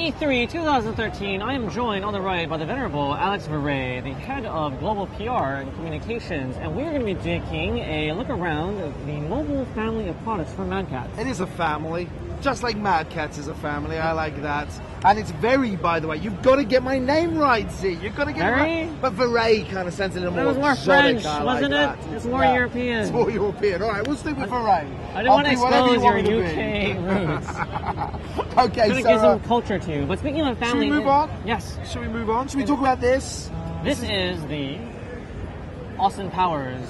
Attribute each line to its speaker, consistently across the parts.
Speaker 1: E3 2013, I am joined on the right by the venerable Alex Verrey, the head of global PR and communications, and we're going to be taking a look around the mobile family of products from Mad Catz.
Speaker 2: It is a family, just like Mad Catz is a family. I like that. And it's Verrey, by the way. You've got to get my name right, see. You've got to get
Speaker 1: Verrey?
Speaker 2: it right. But Verrey kind of sounds a little more
Speaker 1: It was more
Speaker 2: exotic.
Speaker 1: French, wasn't it? It's more European.
Speaker 2: It's more European. All right, we'll stick with Verrey.
Speaker 1: I didn't want to expose your UK roots.
Speaker 2: Okay,
Speaker 1: so give some culture to you. But speaking of family,
Speaker 2: should we move on?
Speaker 1: Yes.
Speaker 2: Should we move on? Should we talk about this?
Speaker 1: This is the Austin Powers.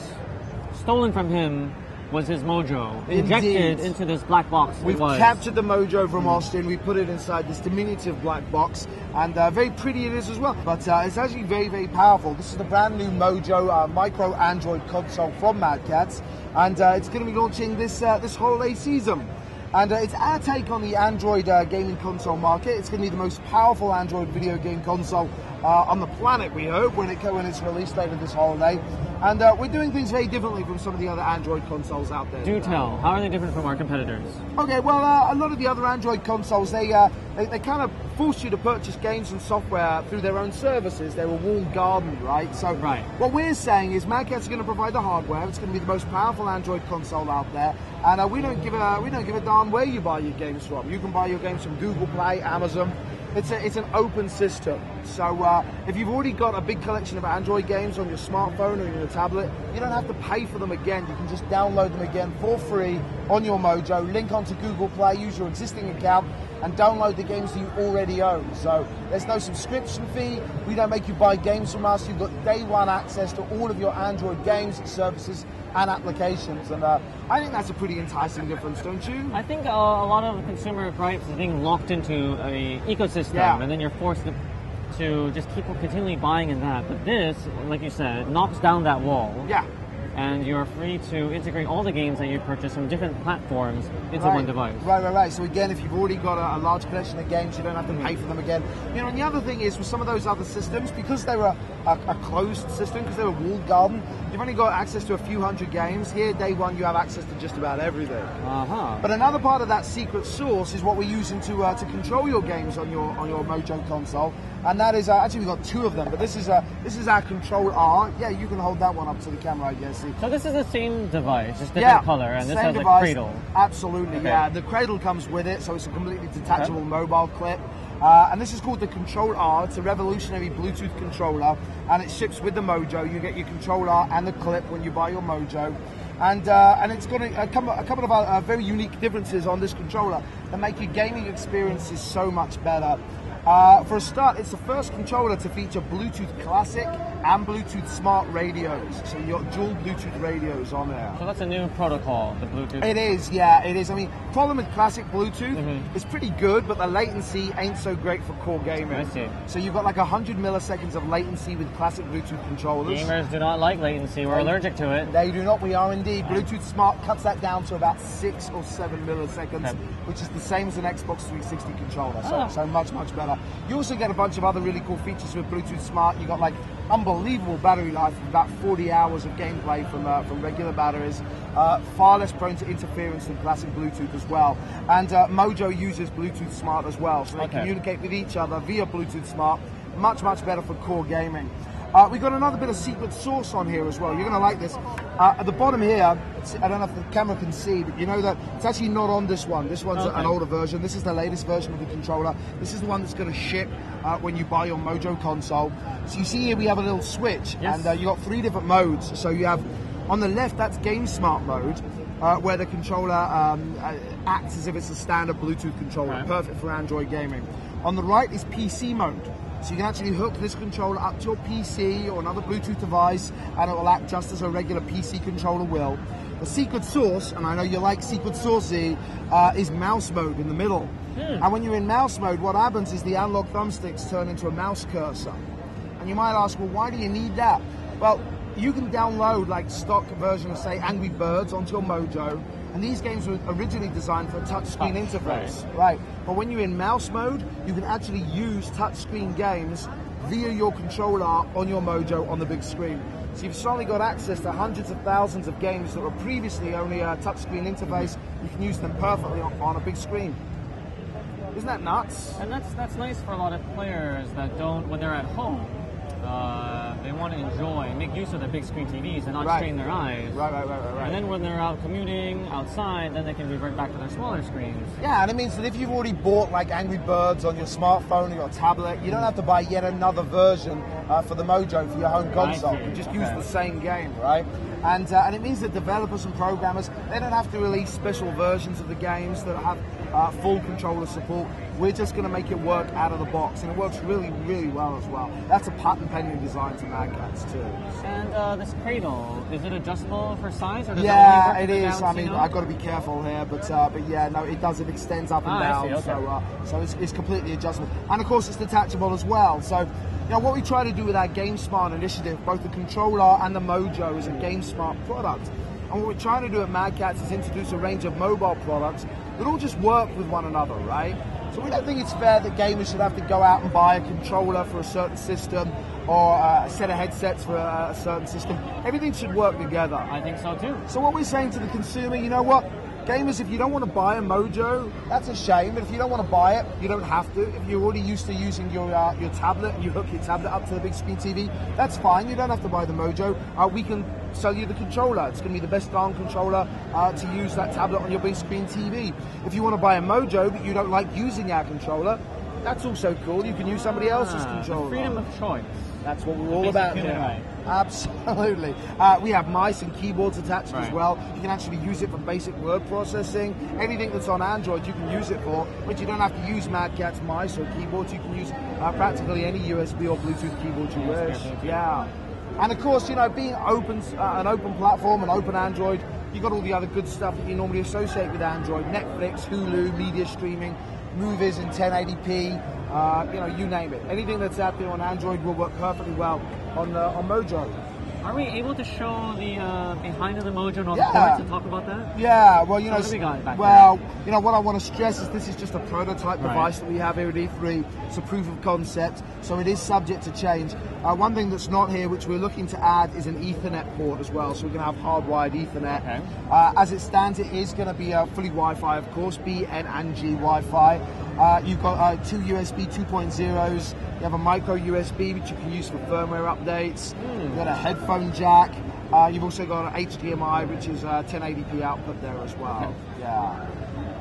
Speaker 1: Stolen from him was his Mojo. Injected into this black box.
Speaker 2: We've captured the Mojo from Austin. We put it inside this diminutive black box, and very pretty it is as well. But it's actually very, very powerful. This is the brand new Mojo micro Android console from Mad Catz, and it's going to be launching this this holiday season. And it's our take on the Android gaming console market. It's going to be the most powerful Android video game console on the planet, we hope, when it's released later this holiday. And we're doing things very differently from some of the other Android consoles out there.
Speaker 1: Do tell. How are they different from our competitors?
Speaker 2: Okay, well, a lot of the other Android consoles, they kind of force you to purchase games and software through their own services. They're a walled garden, right? So what we're saying is Mad Catz is going to provide the hardware. It's going to be the most powerful Android console out there. And we don't give a darn where you buy your games from. You can buy your games from Google Play, Amazon. It's an open system. So if you've already got a big collection of Android games on your smartphone or your tablet, you don't have to pay for them again. You can just download them again for free on your Mojo, link onto Google Play, use your existing account, and download the games that you already own. So there's no subscription fee. We don't make you buy games from us. You've got day one access to all of your Android games, services, and applications. And I think that's a pretty enticing difference, don't you?
Speaker 1: I think a lot of consumer gripes is being locked into an ecosystem, and then you're forced to just keep continually buying in that. But this, like you said, knocks down that wall.
Speaker 2: Yeah.
Speaker 1: And you're free to integrate all the games that you purchase from different platforms into one device.
Speaker 2: Right. So again, if you've already got a large collection of games, you don't have to pay for them again. You know, and the other thing is with some of those other systems, because they were a closed system, because they were walled garden, you've only got access to a few hundred games. Here, day one, you have access to just about everything. But another part of that secret sauce is what we're using to control your games on your Mojo console. And that is actually we've got two of them, but this is our Control R. Yeah, you can hold that one up to the camera, I guess.
Speaker 1: So this is the same device, just different color, and this has
Speaker 2: device,
Speaker 1: a cradle.
Speaker 2: Absolutely, yeah. The cradle comes with it, so it's a completely detachable mobile clip. And this is called the Control R. It's a revolutionary Bluetooth controller, and it ships with the Mojo. You get your Control R and the clip when you buy your Mojo. And it's got a couple of very unique differences on this controller that make your gaming experiences so much better. For a start, it's the first controller to feature Bluetooth Classic and Bluetooth Smart radios. So you got dual Bluetooth radios on there.
Speaker 1: So that's a new protocol, the Bluetooth.
Speaker 2: It is, yeah, it is. I mean, problem with classic Bluetooth is pretty good, but the latency ain't so great for core gaming.
Speaker 1: I see.
Speaker 2: So you've got like 100 milliseconds of latency with classic Bluetooth controllers.
Speaker 1: Gamers do not like latency. We're allergic to it.
Speaker 2: They do not. We are indeed. Bluetooth Smart cuts that down to about 6 or 7 milliseconds, which is the same as an Xbox 360 controller. So much, much better. You also get a bunch of other really cool features with Bluetooth Smart. You got like unbelievable battery life, about 40 hours of gameplay from regular batteries. Far less prone to interference than classic Bluetooth as well. And Mojo uses Bluetooth Smart as well, so they communicate with each other via Bluetooth Smart. Much, much better for core gaming. We've got another bit of secret sauce on here as well. You're going to like this. At the bottom here, I don't know if the camera can see, but you know that it's actually not on this one. This one's an older version. This is the latest version of the controller. This is the one that's going to ship when you buy your Mojo console. So you see here we have a little switch, and you got 3 different modes. So you have, on the left, that's Game Smart mode, where the controller acts as if it's a standard Bluetooth controller, perfect for Android gaming. On the right is PC mode. So you can actually hook this controller up to your PC or another Bluetooth device, and it will act just as a regular PC controller will. The secret sauce, and I know you like secret saucy, is mouse mode in the middle. And when you're in mouse mode, what happens is the analog thumbsticks turn into a mouse cursor. And you might ask, well, why do you need that? Well, you can download like stock version of, say, Angry Birds onto your Mojo, and these games were originally designed for a touchscreen interface, right? But when you're in mouse mode, you can actually use touchscreen games via your controller on your Mojo on the big screen. So you've suddenly got access to hundreds of thousands of games that were previously only a touchscreen interface. You can use them perfectly on a big screen. Isn't that nuts?
Speaker 1: And that's nice for a lot of players that don't, when they're at home, they want to enjoy, make use of their big screen TVs and not strain their eyes.
Speaker 2: Right.
Speaker 1: And then when they're out commuting outside, then they can revert back to their smaller screens.
Speaker 2: Yeah, and it means that if you've already bought like Angry Birds on your smartphone or your tablet, you don't have to buy yet another version for the Mojo for your home console. You just use the same game, right? And it means that developers and programmers, they don't have to release special versions of the games that have full controller support. We're just going to make it work out of the box, and it works really, really well as well. That's a patent pending design to Mad Catz too.
Speaker 1: And this cradle, is it adjustable for size? Or does
Speaker 2: yeah, it is.
Speaker 1: Down,
Speaker 2: I mean, I've got to be careful here, but yeah, no, it does. It extends up and down,
Speaker 1: okay.
Speaker 2: so it's completely adjustable. And of course, it's detachable as well. So, you know, what we try to do with our GameSmart initiative, both the controller and the Mojo, is a GameSmart product. And what we're trying to do at Mad Catz is introduce a range of mobile products that all just work with one another, right? So we don't think it's fair that gamers should have to go out and buy a controller for a certain system or a set of headsets for a certain system. Everything should work together.
Speaker 1: I think so too.
Speaker 2: So what we're saying to the consumer, you know what? Gamers, if you don't want to buy a Mojo, that's a shame. But if you don't want to buy it, you don't have to. If you're already used to using your tablet and you hook your tablet up to the big screen TV, that's fine. You don't have to buy the Mojo. We can sell you the controller. It's going to be the best darn controller to use that tablet on your big screen TV. If you want to buy a Mojo but you don't like using our controller, that's also cool. You can use somebody else's controller.
Speaker 1: Freedom of choice.
Speaker 2: That's what we're all about here.
Speaker 1: Right.
Speaker 2: Absolutely. We have mice and keyboards attached as well. You can actually use it for basic word processing. Anything that's on Android you can use it for, but you don't have to use Mad Catz mice or keyboards. You can use practically any USB or Bluetooth keyboard you wish. Yeah. And of course, you know, being open, an open platform, an open Android, you've got all the other good stuff that you normally associate with Android. Netflix, Hulu, media streaming, movies in 1080p, you know, you name it. Anything that's out there on Android will work perfectly well on Mojo.
Speaker 1: Are we able to show the behind of the Mojo and all the parts and talk about that?
Speaker 2: Yeah, well, you know,
Speaker 1: what do we got back
Speaker 2: you know, what I want to stress is this is just a prototype device that we have here at E3. It's a proof of concept, so it is subject to change. One thing that's not here, which we're looking to add, is an Ethernet port as well, so we're going to have hardwired Ethernet.
Speaker 1: Okay.
Speaker 2: As it stands, it is going to be fully Wi-Fi, of course, B, N, and G Wi-Fi. You've got two USB 2.0s. You have a micro USB, which you can use for firmware updates. You've got a headphone jack. You've also got an HDMI, which is 1080p output there as well. Okay. Yeah.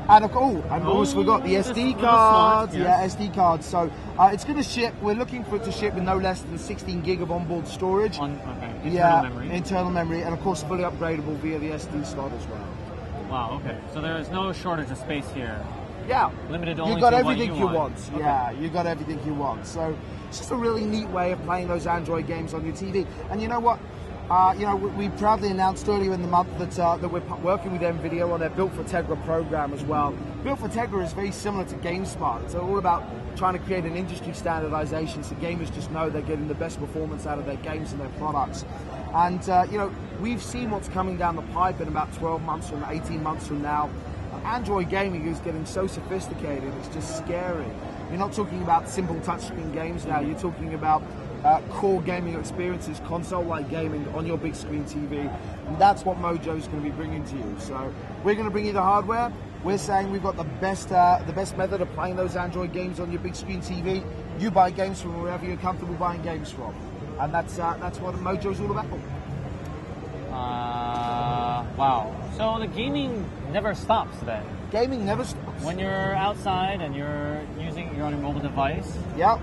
Speaker 2: And of course, we've got the SD cards.
Speaker 1: Yes.
Speaker 2: Yeah, SD cards. So it's going to ship. We're looking for it to ship with no less than 16 gig of onboard storage.
Speaker 1: Internal memory.
Speaker 2: Internal memory, and of course fully upgradable via the SD slot as well.
Speaker 1: Wow. Okay. So there is no shortage of space here.
Speaker 2: Yeah,
Speaker 1: limited only
Speaker 2: you got
Speaker 1: to
Speaker 2: everything
Speaker 1: what you
Speaker 2: want.
Speaker 1: Okay.
Speaker 2: Yeah, you got everything you want. So it's just a really neat way of playing those Android games on your TV. And you know what? You know, we proudly announced earlier in the month that we're working with NVIDIA on their Built for Tegra program as well. Built for Tegra is very similar to GameSmart. It's all about trying to create an industry standardization so gamers just know they're getting the best performance out of their games and their products. And you know, we've seen what's coming down the pipe in about 12 months from 18 months from now. Android gaming is getting so sophisticated, it's just scary. You're not talking about simple touchscreen games now, you're talking about core gaming experiences, console-like gaming on your big screen TV, and that's what Mojo is going to be bringing to you. So we're going to bring you the hardware. We're saying we've got the best method of playing those Android games on your big screen TV. You buy games from wherever you're comfortable buying games from, and that's what Mojo is all about.
Speaker 1: Wow. So the gaming never stops then?
Speaker 2: Gaming never stops.
Speaker 1: When you're outside and you're on your mobile device?
Speaker 2: Yep.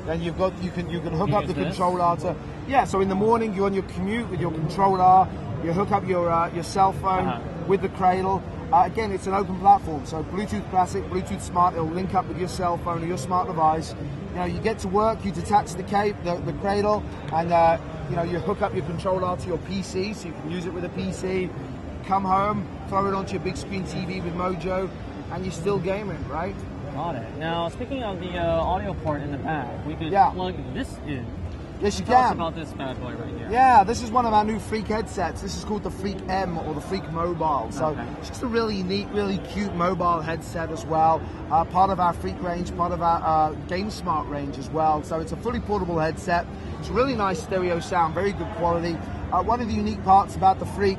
Speaker 2: Then you can hook up the controller to... Yeah, so in the morning you're on your commute with your controller, you hook up your cell phone with the cradle. Again, it's an open platform, so Bluetooth Classic, Bluetooth Smart, it'll link up with your cell phone or your smart device. You know, you get to work, you detach the cradle, and you know, you hook up your controller to your PC, so you can use it with a PC. Come home, throw it onto your big screen TV with Mojo, and you're still gaming, right?
Speaker 1: Got it. Now, speaking of the audio port in the back, we could plug this in.
Speaker 2: Yes, you
Speaker 1: Tell us
Speaker 2: can.
Speaker 1: about this bad boy right here.
Speaker 2: Yeah, this is one of our new Freak headsets. This is called the Freak M or the Freak Mobile. So it's just a really neat, really cute mobile headset as well. Part of our Freak range, part of our GameSmart range as well. So it's a fully portable headset. It's really nice stereo sound, very good quality. One of the unique parts about the Freak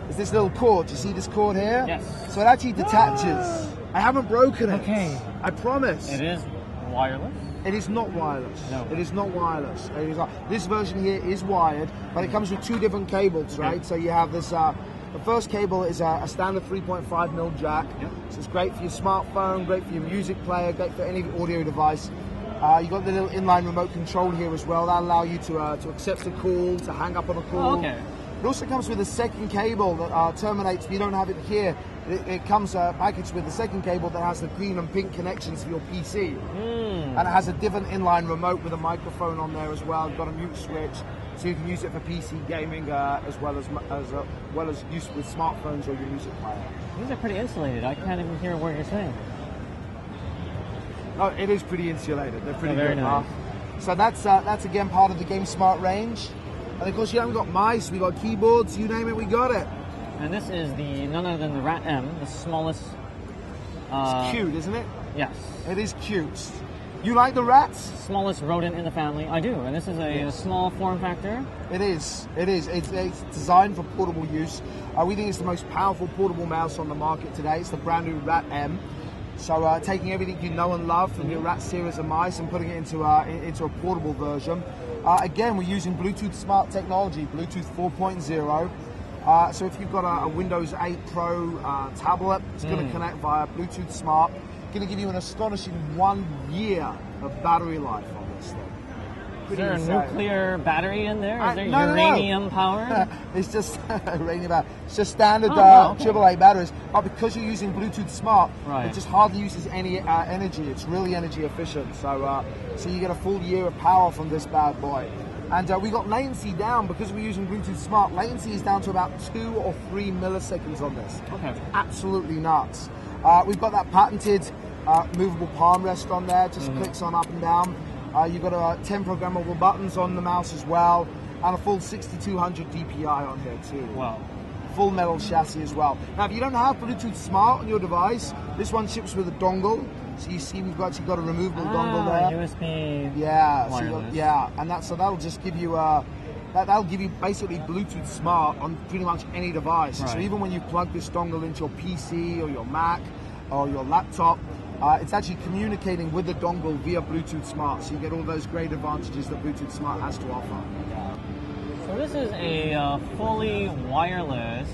Speaker 2: is this little cord. You see this cord here?
Speaker 1: Yes.
Speaker 2: So it actually detaches. I haven't broken it.
Speaker 1: Okay.
Speaker 2: I promise.
Speaker 1: It is wireless?
Speaker 2: It is not wireless.
Speaker 1: No.
Speaker 2: It is not wireless. It is not. This version here is wired, but it comes with 2 different cables, right?
Speaker 1: Okay.
Speaker 2: So you have this, the first cable is a standard 3.5mm jack.
Speaker 1: Yep.
Speaker 2: So it's great for your smartphone, great for your music player, great for any audio device. You've got the little inline remote control here as well. That'll allow you to accept a call, to hang up on a call.
Speaker 1: Oh, okay.
Speaker 2: It also comes with a second cable that terminates, if you don't have it here, it comes packaged with a second cable that has the green and pink connections for your PC. And it has a different inline remote with a microphone on there as well. You've got a mute switch, so you can use it for PC gaming as well as use with smartphones or your music player.
Speaker 1: These are pretty insulated. I can't even hear what you're saying.
Speaker 2: Oh, it is pretty insulated. They're pretty
Speaker 1: very
Speaker 2: good.
Speaker 1: nice.
Speaker 2: So that's again part of the GameSmart range. And of course, you haven't got mice, we got keyboards, you name it, we got it.
Speaker 1: And this is the none other than the Rat M, the smallest.
Speaker 2: It's cute, isn't it?
Speaker 1: Yes.
Speaker 2: It is cute. You like the rats?
Speaker 1: Smallest rodent in the family. I do, and this is a small form factor.
Speaker 2: It is. It is. It's designed for portable use. We think it's the most powerful portable mouse on the market today. It's the brand new Rat M. So taking everything you know and love from your Rat series of mice and putting it into a portable version. Again, we're using Bluetooth Smart technology, Bluetooth 4.0. So if you've got a Windows 8 Pro tablet, it's going to connect via Bluetooth Smart. Going to give you an astonishing 1 year of battery life on this thing.
Speaker 1: Is there a nuclear battery in there? Is there
Speaker 2: No.
Speaker 1: uranium powered?
Speaker 2: It's just uranium battery. It's just standard
Speaker 1: Okay.
Speaker 2: AAA batteries. But because you're using Bluetooth Smart,
Speaker 1: Right.
Speaker 2: it just hardly uses any energy. It's really energy efficient. So you get a full year of power from this bad boy. And we got latency down because we're using Bluetooth Smart. Latency is down to about 2 or 3 milliseconds on this.
Speaker 1: Okay.
Speaker 2: Absolutely nuts. We've got that patented movable palm rest on there. Just clicks on up and down. You've got 10 programmable buttons on the mouse as well, and a full 6200 DPI on here too.
Speaker 1: Wow.
Speaker 2: Full metal chassis as well. Now, if you don't have Bluetooth Smart on your device, this one ships with a dongle. So you see, we've actually got a removable dongle there.
Speaker 1: USB.
Speaker 2: Yeah.
Speaker 1: Wireless.
Speaker 2: And that'll just give you that'll give you basically Bluetooth Smart on pretty much any device. So
Speaker 1: Right.
Speaker 2: even when you plug this dongle into your PC or your Mac or your laptop, it's actually communicating with the dongle via Bluetooth Smart. So you get all those great advantages that Bluetooth Smart has to offer.
Speaker 1: So this is a fully wireless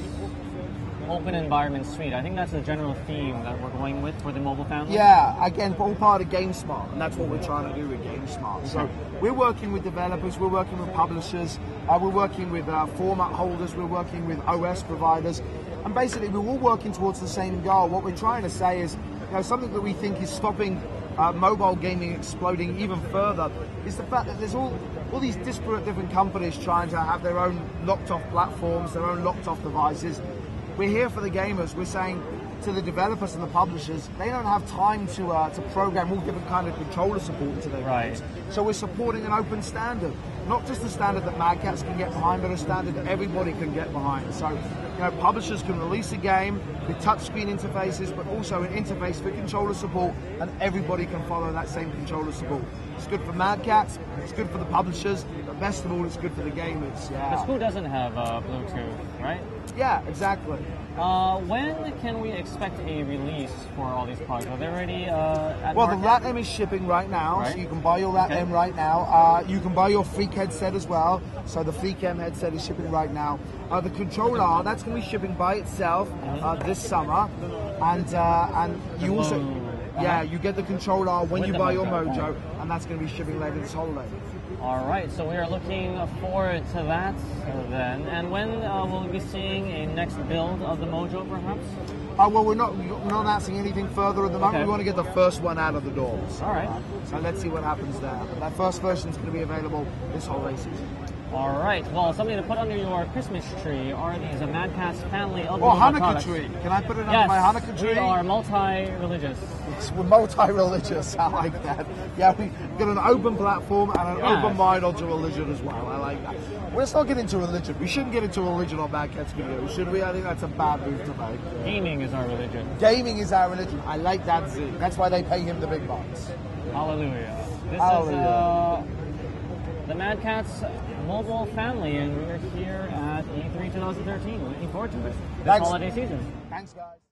Speaker 1: open environment suite. I think that's the general theme that we're going with for the mobile family.
Speaker 2: Yeah, again, all part of GameSmart, and that's what we're trying to do with GameSmart. So we're working with developers, we're working with publishers, we're working with format holders, we're working with OS providers, and basically we're all working towards the same goal. What we're trying to say is, something that we think is stopping mobile gaming exploding even further is the fact that there's all these disparate different companies trying to have their own locked-off platforms, their own locked-off devices. We're here for the gamers. We're saying to the developers and the publishers, they don't have time to program all different kind of controller support into their games. So we're supporting an open standard, not just a standard that Mad Catz can get behind, but a standard that everybody can get behind. So, publishers can release a game with touchscreen interfaces, but also an interface for controller support, and everybody can follow that same controller support. It's good for Mad Catz, it's good for the publishers, but best of all, it's good for the gamers. Yeah.
Speaker 1: Because who doesn't have Bluetooth, right?
Speaker 2: Yeah, exactly.
Speaker 1: When can we expect a release for all these products? Are they already at
Speaker 2: Well,
Speaker 1: market?
Speaker 2: the Rat M is shipping right now,
Speaker 1: Right.
Speaker 2: so you can buy your Rat M right now. You can buy your Freak headset as well, so the Freak M headset is shipping right now. The controller, that's going to be shipping by itself this summer, and you also, you get the controller when
Speaker 1: With
Speaker 2: you
Speaker 1: the
Speaker 2: buy your
Speaker 1: Mojo.
Speaker 2: Mojo, and that's going to be shipping later this holiday.
Speaker 1: All right, so we are looking forward to that then. And when will we be seeing a next build of the Mojo, perhaps?
Speaker 2: Well, we're not announcing anything further at the moment.
Speaker 1: Okay.
Speaker 2: We want to get the first one out of the doors.
Speaker 1: All right.
Speaker 2: So let's see what happens there. But that first version is going to be available this holiday season.
Speaker 1: All right. Well, something to put under your Christmas tree are these Mad Catz family of
Speaker 2: Or
Speaker 1: mobile
Speaker 2: Hanukkah
Speaker 1: products.
Speaker 2: tree. Can I put it under
Speaker 1: Yes,
Speaker 2: my Hanukkah tree?
Speaker 1: we are multi-religious.
Speaker 2: We're multi-religious. I like that. Yeah, we've got an open platform and an open mind onto religion as well. I like that. Let's not get into religion. We shouldn't get into religion on Mad Catz videos, should we? I think that's a bad move to make.
Speaker 1: Gaming is our religion.
Speaker 2: Gaming is our religion. I like that Z. That's why they pay him the big bucks.
Speaker 1: Hallelujah. This
Speaker 2: Hallelujah.
Speaker 1: is the Mad Catz mobile family, and we're here at E3 2013. Looking forward to it this
Speaker 2: Thanks.
Speaker 1: holiday season.
Speaker 2: Thanks, guys.